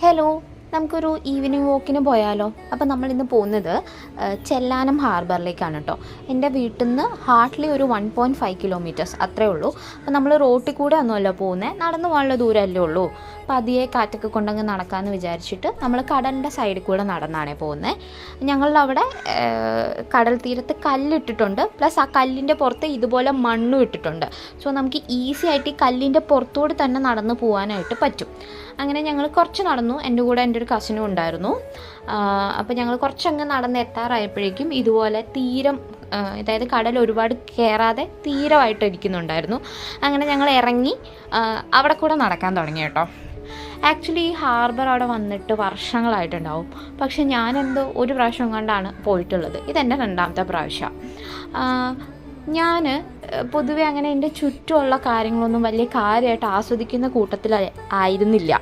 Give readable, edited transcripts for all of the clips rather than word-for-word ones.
Hello, നമുക്കൊരു evening വാക്കിന് പോയാലോ? അപ്പോൾ നമ്മളിന്ന് പോകുന്നത് ചെല്ലാനം ഹാർബറിലേക്കാണ് കേട്ടോ. എൻ്റെ വീട്ടിൽ നിന്ന് ഹാർഡ്ലി ഒരു 1.5 കിലോമീറ്റേഴ്സ് അത്രേ ഉള്ളൂ. അപ്പോൾ നമ്മൾ റോട്ടിൽ കൂടെ ഒന്നുമല്ല പോകുന്നത്, നടന്നു പോകാനുള്ള ദൂരമല്ലേ ഉള്ളൂ. അപ്പോൾ അതിയെ കാറ്റൊക്കെ കൊണ്ടങ്ങ് നടക്കാമെന്ന് വിചാരിച്ചിട്ട് നമ്മൾ കടലിൻ്റെ സൈഡിൽ കൂടെ നടന്നാണേ പോകുന്നത്. ഞങ്ങളുടെ അവിടെ കടൽ തീരത്ത് കല്ലിട്ടിട്ടുണ്ട്, പ്ലസ് ആ കല്ലിൻ്റെ പുറത്ത് ഇതുപോലെ മണ്ണും ഇട്ടിട്ടുണ്ട്. സോ നമുക്ക് ഈസി ആയിട്ട് ഈ കല്ലിൻ്റെ പുറത്തോട് തന്നെ നടന്ന് പോകാനായിട്ട് പറ്റും. അങ്ങനെ ഞങ്ങൾ കുറച്ച് നടന്നു, എൻ്റെ കൂടെ എൻ്റെ ഒരു കസിനും ഉണ്ടായിരുന്നു. അപ്പോൾ ഞങ്ങൾ കുറച്ചങ്ങ് നടന്ന് എത്താറായപ്പോഴേക്കും ഇതുപോലെ തീരം, അതായത് കടൽ ഒരുപാട് കയറാതെ തീരമായിട്ട് ഇരിക്കുന്നുണ്ടായിരുന്നു. അങ്ങനെ ഞങ്ങൾ ഇറങ്ങി അവിടെ കൂടെ നടക്കാൻ തുടങ്ങി കേട്ടോ. ആക്ച്വലി ഈ ഹാർബർ അവിടെ വന്നിട്ട് വർഷങ്ങളായിട്ടുണ്ടാവും, പക്ഷെ ഞാനെന്തോ ഒരു പ്രാവശ്യം കൊണ്ടാണ് പോയിട്ടുള്ളത്. ഇതെൻ്റെ 2ാമത്തെ പ്രാവശ്യം. ഞാൻ പൊതുവെ അങ്ങനെ എൻ്റെ ചുറ്റുമുള്ള കാര്യങ്ങളൊന്നും വലിയ കാര്യമായിട്ട് ആസ്വദിക്കുന്ന കൂട്ടത്തിൽ ആയിരുന്നില്ല.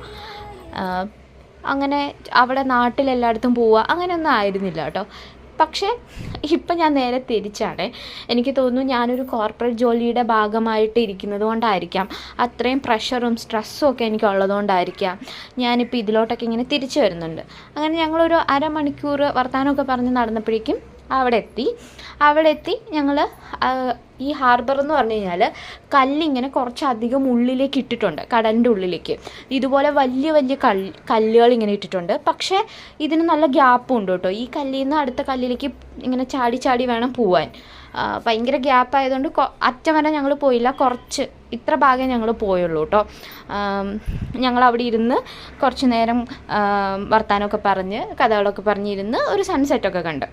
അങ്ങനെ അവിടെ നാട്ടിലെല്ലായിടത്തും പോവുക അങ്ങനെയൊന്നും ആയിരുന്നില്ല കേട്ടോ. പക്ഷേ ഇപ്പം ഞാൻ നേരെ തിരിച്ചാണ്. എനിക്ക് തോന്നുന്നു ഞാനൊരു കോർപ്പറേറ്റ് ജോലിയുടെ ഭാഗമായിട്ട് ഇരിക്കുന്നത് കൊണ്ടായിരിക്കാം, അത്രയും പ്രഷറും സ്ട്രെസ്സും ഒക്കെ എനിക്കുള്ളതുകൊണ്ടായിരിക്കാം ഞാനിപ്പോൾ ഇതിലോട്ടൊക്കെ ഇങ്ങനെ തിരിച്ചു വരുന്നുണ്ട്. അങ്ങനെ ഞങ്ങളൊരു അരമണിക്കൂർ വർത്തമാനമൊക്കെ പറഞ്ഞ് നടന്നപ്പോഴേക്കും അവിടെ എത്തി ഞങ്ങൾ ഈ ഹാർബർ എന്ന് പറഞ്ഞു കഴിഞ്ഞാൽ കല്ലിങ്ങനെ കുറച്ചധികം ഉള്ളിലേക്ക് ഇട്ടിട്ടുണ്ട്, കടലിൻ്റെ ഉള്ളിലേക്ക്. ഇതുപോലെ വലിയ വലിയ കല്ലുകൾ ഇങ്ങനെ ഇട്ടിട്ടുണ്ട്. പക്ഷേ ഇതിന് നല്ല ഗ്യാപ്പും ഉണ്ട് കേട്ടോ. ഈ കല്ലിൽ നിന്ന് അടുത്ത കല്ലിലേക്ക് ഇങ്ങനെ ചാടി ചാടി വേണം പോവാൻ. ഭയങ്കര ഗ്യാപ്പായതുകൊണ്ട് അറ്റം വരെ ഞങ്ങൾ പോയില്ല, കുറച്ച് ഇത്ര ഭാഗം ഞങ്ങൾ പോയുള്ളൂ കേട്ടോ. ഞങ്ങളവിടെ ഇരുന്ന് കുറച്ച് നേരം വർത്തമാനമൊക്കെ പറഞ്ഞ് കഥകളൊക്കെ പറഞ്ഞിരുന്ന് ഒരു സൺസെറ്റൊക്കെ കണ്ട്.